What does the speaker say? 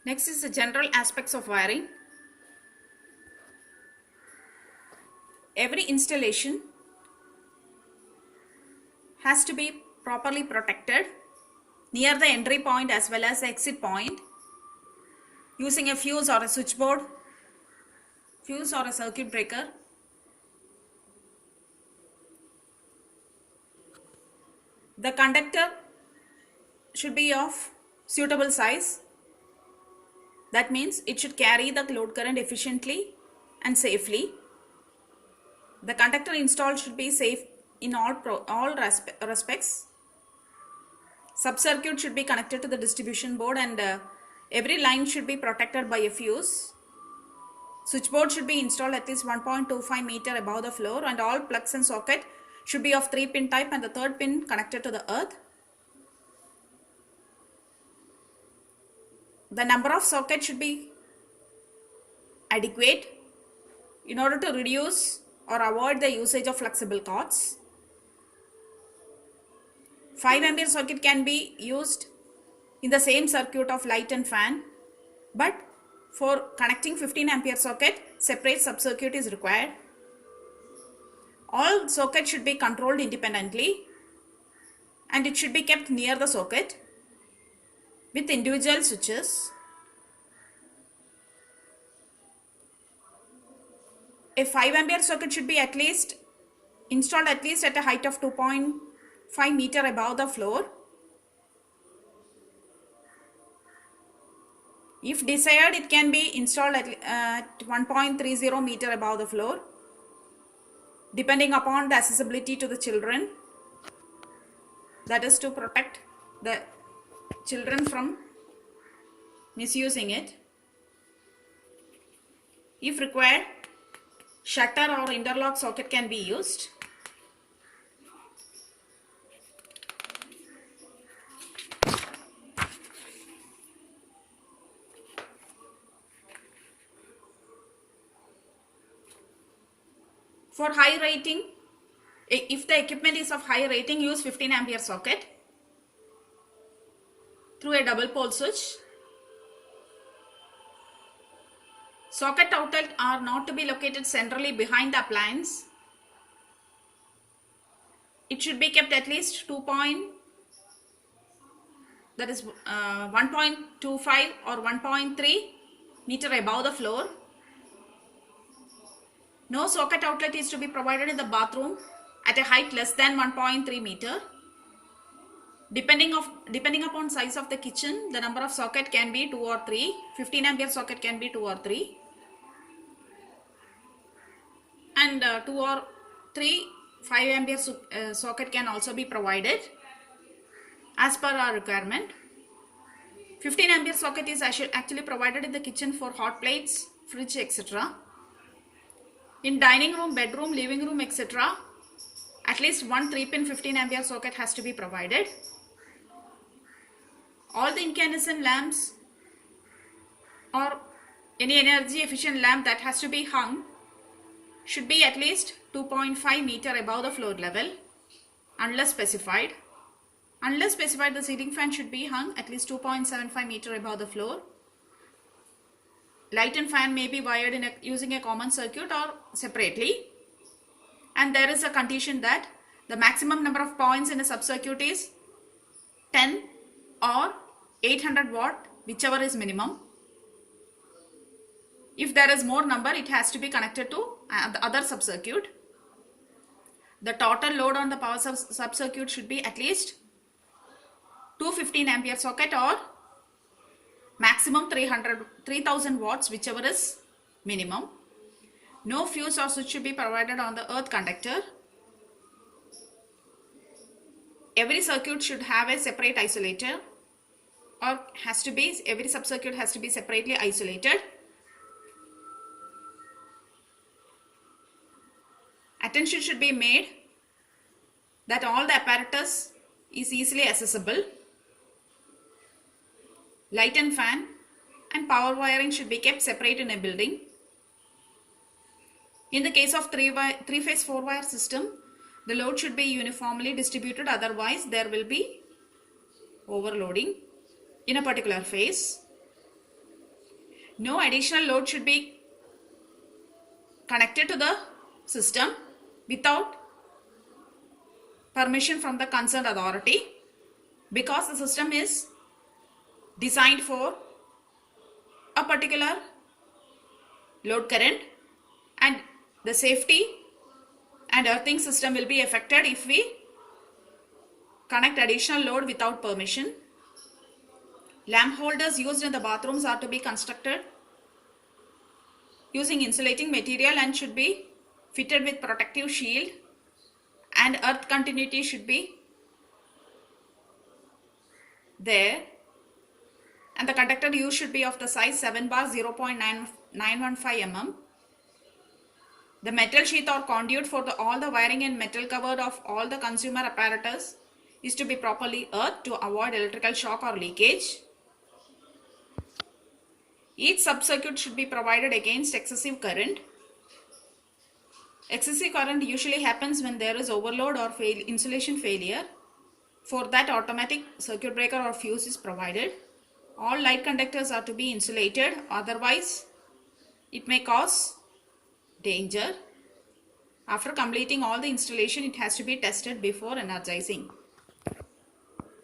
Next is the general aspects of wiring. Every installation has to be properly protected near the entry point as well as the exit point using a fuse or a switchboard, fuse or a circuit breaker. The conductor should be of suitable size. That means it should carry the load current efficiently and safely. The conductor installed should be safe in all respects. Sub-circuit should be connected to the distribution board, and every line should be protected by a fuse. Switchboard should be installed at least 1.25 meter above the floor, and all plugs and socket should be of 3-pin type and the third pin connected to the earth. The number of sockets should be adequate in order to reduce or avoid the usage of flexible cords. 5 ampere socket can be used in the same circuit of light and fan, but for connecting 15 ampere socket, separate sub-circuit is required. All sockets should be controlled independently and it should be kept near the socket with individual switches. A 5 ampere socket should be installed at least at a height of 2.5 meter above the floor. If desired, it can be installed at 1.30 meter above the floor, depending upon the accessibility to the children. That is to protect the children from misusing it. If required, shutter or interlock socket can be used. For high rating, if the equipment is of high rating, use 15 ampere socket through a double pole switch. Socket outlet are not to be located centrally behind the appliance. It should be kept at least 1.25 or 1.3 meter above the floor. No socket outlet is to be provided in the bathroom at a height less than 1.3 meter. Depending upon size of the kitchen, the number of socket can be 2 or 3. 15 ampere socket can be 2 or 3. And 2 or 3 5 ampere socket can also be provided as per our requirement. 15 ampere socket is actually provided in the kitchen for hot plates, fridge, etc. In dining room, bedroom, living room, etc., at least one 3-pin 15 ampere socket has to be provided. All the incandescent lamps or any energy efficient lamp that has to be hung should be at least 2.5 meter above the floor level unless specified. Unless specified, the ceiling fan should be hung at least 2.75 meter above the floor. Light and fan may be wired using a common circuit or separately. And there is a condition that the maximum number of points in a sub-circuit is 10 or 800 watt, whichever is minimum. If there is more number, it has to be connected to the other sub-circuit. The total load on the power sub-circuit should be at least 215 ampere socket or maximum 3000 watts, whichever is minimum. No fuse or switch should be provided on the earth conductor. Every circuit should have a separate isolator, or every sub-circuit has to be separately isolated. Attention should be made that all the apparatus is easily accessible. Light and fan and power wiring should be kept separate in a building. In the case of three-phase 4-wire system, the load should be uniformly distributed, otherwise there will be overloading in a particular phase. No additional load should be connected to the system without permission from the concerned authority, because the system is designed for a particular load current, and the safety and earthing system will be affected if we connect additional load without permission. Lamp holders used in the bathrooms are to be constructed using insulating material and should be fitted with protective shield, and earth continuity should be there, and the conductor used should be of the size 7 bar 0.915 mm. The metal sheath or conduit for all the wiring and metal cover of all the consumer apparatus is to be properly earthed to avoid electrical shock or leakage. Each sub-circuit should be provided against excessive current. Excessive current usually happens when there is overload or insulation failure. For that, automatic circuit breaker or fuse is provided. All light conductors are to be insulated, otherwise it may cause danger. After completing all the installation, it has to be tested before energizing.